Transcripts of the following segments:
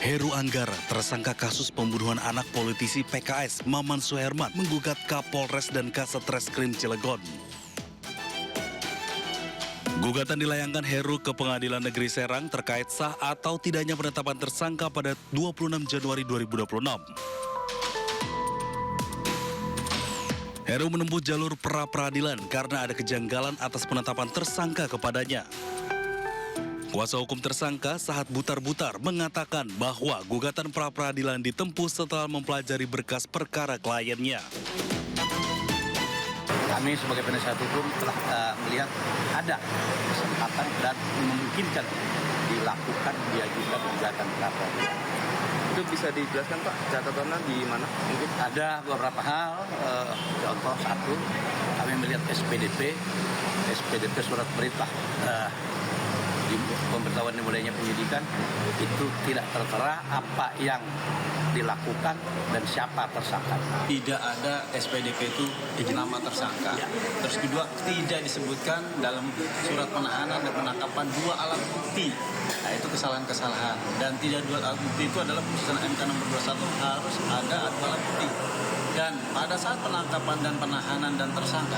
Heru Anggara, tersangka kasus pembunuhan anak politisi PKS Maman Suherman, menggugat Kapolres dan Kasat Reskrim Cilegon. Gugatan dilayangkan Heru ke Pengadilan Negeri Serang terkait sah atau tidaknya penetapan tersangka pada 26 Januari 2026. Heru menempuh jalur pra-peradilan karena ada kejanggalan atas penetapan tersangka kepadanya. Kuasa hukum tersangka, Sahat Butar-Butar, mengatakan bahwa gugatan pra-peradilan ditempuh setelah mempelajari berkas perkara kliennya. Kami sebagai penasihat hukum telah melihat ada kesempatan dan memungkinkan dilakukan diajukan gugatan pra-peradilan. Itu bisa dijelaskan Pak, catatannya di mana? Mungkin ada beberapa hal, contoh satu, kami melihat SPDP surat perintah di pemberitahuan dimulainya penyidikan itu tidak tertera apa yang dilakukan dan siapa tersangka. Tidak ada SPDP itu nama tersangka. Terus kedua, tidak disebutkan dalam surat penahanan dan penangkapan dua alat bukti. Nah, itu kesalahan-kesalahan. Dan tidak dua alat bukti itu adalah putusan MK nomor 21, harus ada dua alat bukti. Dan pada saat penangkapan dan penahanan dan tersangka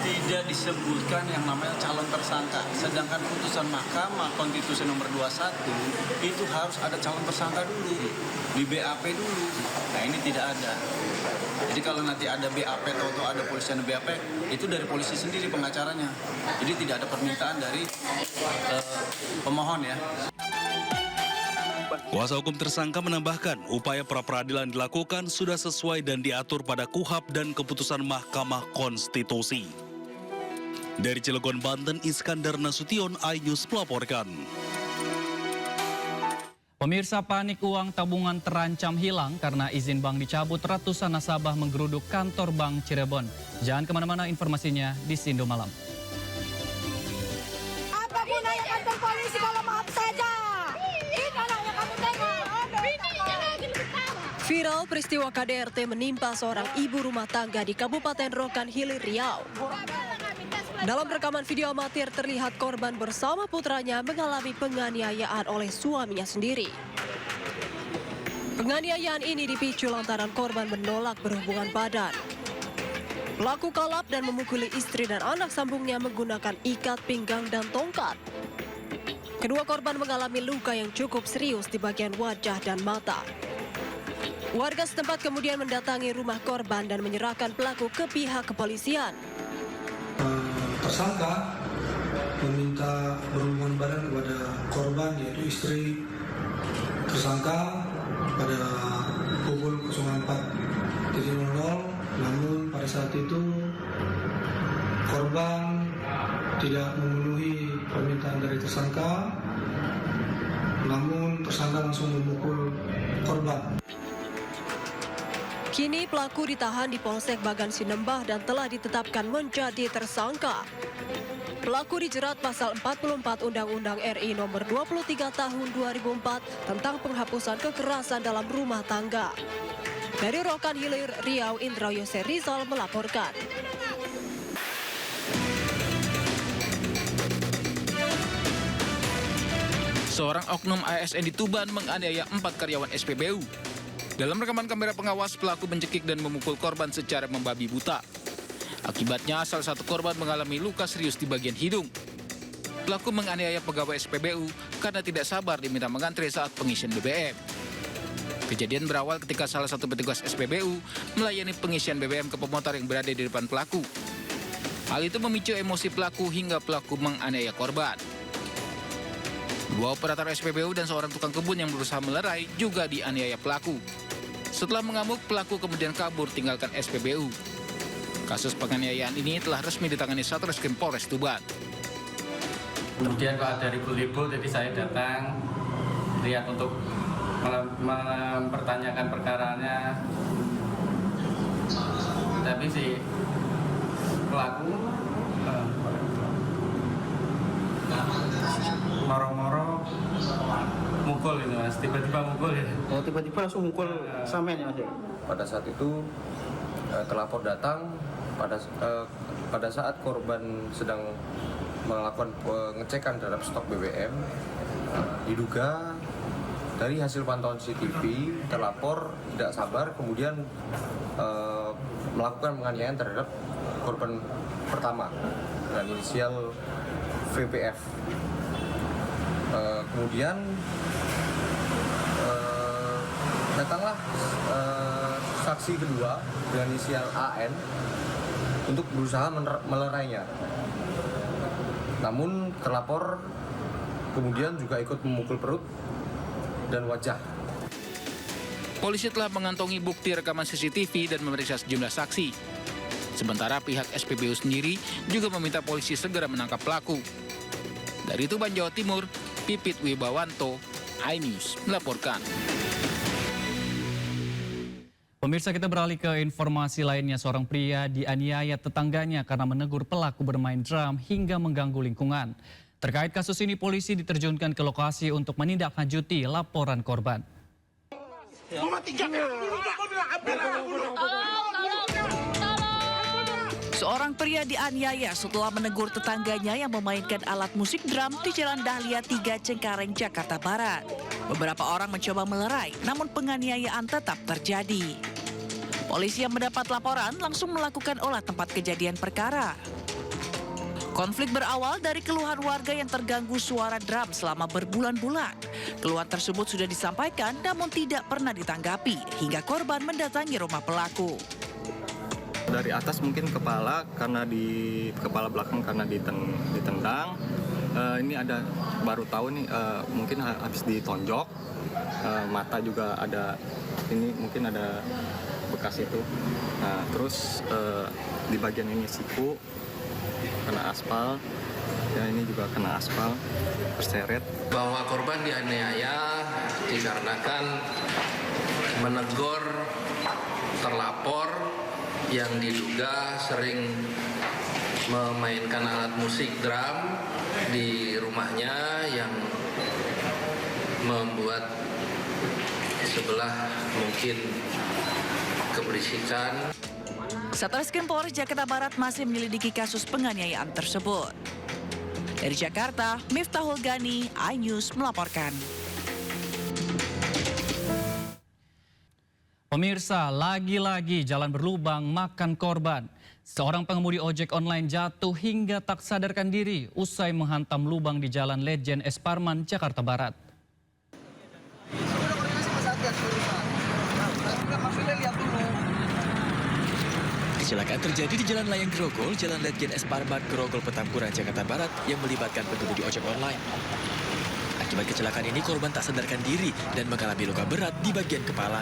tidak disebutkan yang namanya calon tersangka. Sedangkan putusan Mahkamah Konstitusi nomor 21 itu harus ada calon tersangka dulu, di BAP dulu. Nah, ini tidak ada. Jadi kalau nanti ada BAP atau ada polisi dan BAP, itu dari polisi sendiri pengacaranya. Jadi tidak ada permintaan dari pemohon ya. Kuasa hukum tersangka menambahkan, upaya pra-peradilan dilakukan sudah sesuai dan diatur pada KUHP dan keputusan Mahkamah Konstitusi. Dari Cilegon, Banten, Iskandar Nasution, iNews melaporkan. Pemirsa, panik uang tabungan terancam hilang karena izin bank dicabut, ratusan nasabah menggeruduk kantor Bank Cirebon. Jangan kemana-mana, informasinya di Sindo Malam. Apa gunanya kantor polisi kalau maaf saja? Viral peristiwa KDRT menimpa seorang ibu rumah tangga di Kabupaten Rokan Hilir, Riau. Dalam rekaman video amatir terlihat korban bersama putranya mengalami penganiayaan oleh suaminya sendiri. Penganiayaan ini dipicu lantaran korban menolak berhubungan badan. Pelaku kalap dan memukuli istri dan anak sambungnya menggunakan ikat pinggang dan tongkat. Kedua korban mengalami luka yang cukup serius di bagian wajah dan mata. Warga setempat kemudian mendatangi rumah korban dan menyerahkan pelaku ke pihak kepolisian. Tersangka meminta berhubungan badan kepada korban, yaitu istri tersangka pada pukul 04.00, namun pada saat itu korban tidak memenuhi permintaan dari tersangka, namun tersangka langsung memukul korban. Kini pelaku ditahan di Polsek Bagan Sinembah dan telah ditetapkan menjadi tersangka. Pelaku dijerat pasal 44 Undang-Undang RI nomor 23 tahun 2004 tentang penghapusan kekerasan dalam rumah tangga. Dari Rokan Hilir, Riau, Indra Yose Rizal melaporkan. Seorang oknum ASN di Tuban menganiaya 4 karyawan SPBU. Dalam rekaman kamera pengawas, pelaku mencekik dan memukul korban secara membabi buta. Akibatnya, salah satu korban mengalami luka serius di bagian hidung. Pelaku menganiaya pegawai SPBU karena tidak sabar diminta mengantre saat pengisian BBM. Kejadian berawal ketika salah satu petugas SPBU melayani pengisian BBM ke pemotor yang berada di depan pelaku. Hal itu memicu emosi pelaku hingga pelaku menganiaya korban. Dua operator SPBU dan seorang tukang kebun yang berusaha melerai juga dianiaya pelaku. Setelah mengamuk, pelaku kemudian kabur tinggalkan SPBU. Kasus penganiayaan ini telah resmi ditangani Satreskrim Polres Tuban. Kemudian kalau ada ribut-ribut, jadi saya datang lihat untuk mempertanyakan perkaranya. Tapi si pelaku moro-moro mukul gitu mas, tiba-tiba mukul ya. Oh, tiba-tiba langsung mukul sampean ya mas? Pada saat itu terlapor datang pada saat korban sedang melakukan pengecekan terhadap stok BBM, diduga dari hasil pantauan CCTV, terlapor tidak sabar kemudian melakukan penganiayaan terhadap korban pertama dengan inisial VPF. Kemudian datanglah saksi kedua dengan inisial AN untuk berusaha melerainya. Namun terlapor kemudian juga ikut memukul perut dan wajah. Polisi telah mengantongi bukti rekaman CCTV dan memeriksa sejumlah saksi. Sementara pihak SPBU sendiri juga meminta polisi segera menangkap pelaku. Dari Tuban, Jawa Timur, Pipit Wibawanto, iNews melaporkan. Pemirsa, kita beralih ke informasi lainnya. Seorang pria dianiaya tetangganya karena menegur pelaku bermain drum hingga mengganggu lingkungan. Terkait kasus ini, polisi diterjunkan ke lokasi untuk menindaklanjuti laporan korban. Seorang pria dianiaya setelah menegur tetangganya yang memainkan alat musik drum di Jalan Dahlia 3 Cengkareng, Jakarta Barat. Beberapa orang mencoba melerai, namun penganiayaan tetap terjadi. Polisi yang mendapat laporan langsung melakukan olah tempat kejadian perkara. Konflik berawal dari keluhan warga yang terganggu suara drum selama berbulan-bulan. Keluhan tersebut sudah disampaikan namun tidak pernah ditanggapi hingga korban mendatangi rumah pelaku. Dari atas mungkin kepala, karena di kepala belakang karena ditendang. Ini ada baru tahu nih, mungkin habis ditonjok. Mata juga ada, ini mungkin ada bekas itu. Nah, terus di bagian ini siku kena aspal. Ya, ini juga kena aspal, terseret. Bahwa korban dianiaya dikarenakan menegur terlapor yang diduga sering memainkan alat musik drum di rumahnya yang membuat sebelah mungkin keberisikan. Satreskrim Polres Jakarta Barat masih menyelidiki kasus penganiayaan tersebut. Dari Jakarta, Miftahul Gani, iNews melaporkan. Pemirsa, lagi-lagi jalan berlubang makan korban. Seorang pengemudi ojek online jatuh hingga tak sadarkan diri usai menghantam lubang di Jalan Ledjen S. Parman, Jakarta Barat. Kecelakaan terjadi di Jalan Layang Grogol, Jalan Ledjen S. Parman, Grogol, Petamburan, Jakarta Barat yang melibatkan pengemudi ojek online. Akibat kecelakaan ini, korban tak sadarkan diri dan mengalami luka berat di bagian kepala.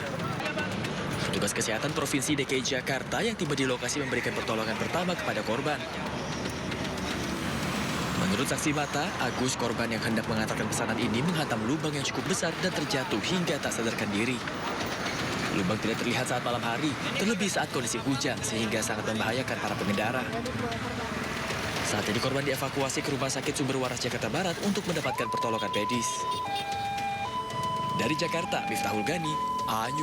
Petugas Kesehatan Provinsi DKI Jakarta yang tiba di lokasi memberikan pertolongan pertama kepada korban. Menurut saksi mata, Agus, korban yang hendak mengantarkan pesanan ini menghantam lubang yang cukup besar dan terjatuh hingga tak sadarkan diri. Lubang tidak terlihat saat malam hari, terlebih saat kondisi hujan sehingga sangat membahayakan para pengendara. Saat ini korban dievakuasi ke Rumah Sakit Sumber Waras Jakarta Barat untuk mendapatkan pertolongan medis. Dari Jakarta, Miftahul Gani, iNews.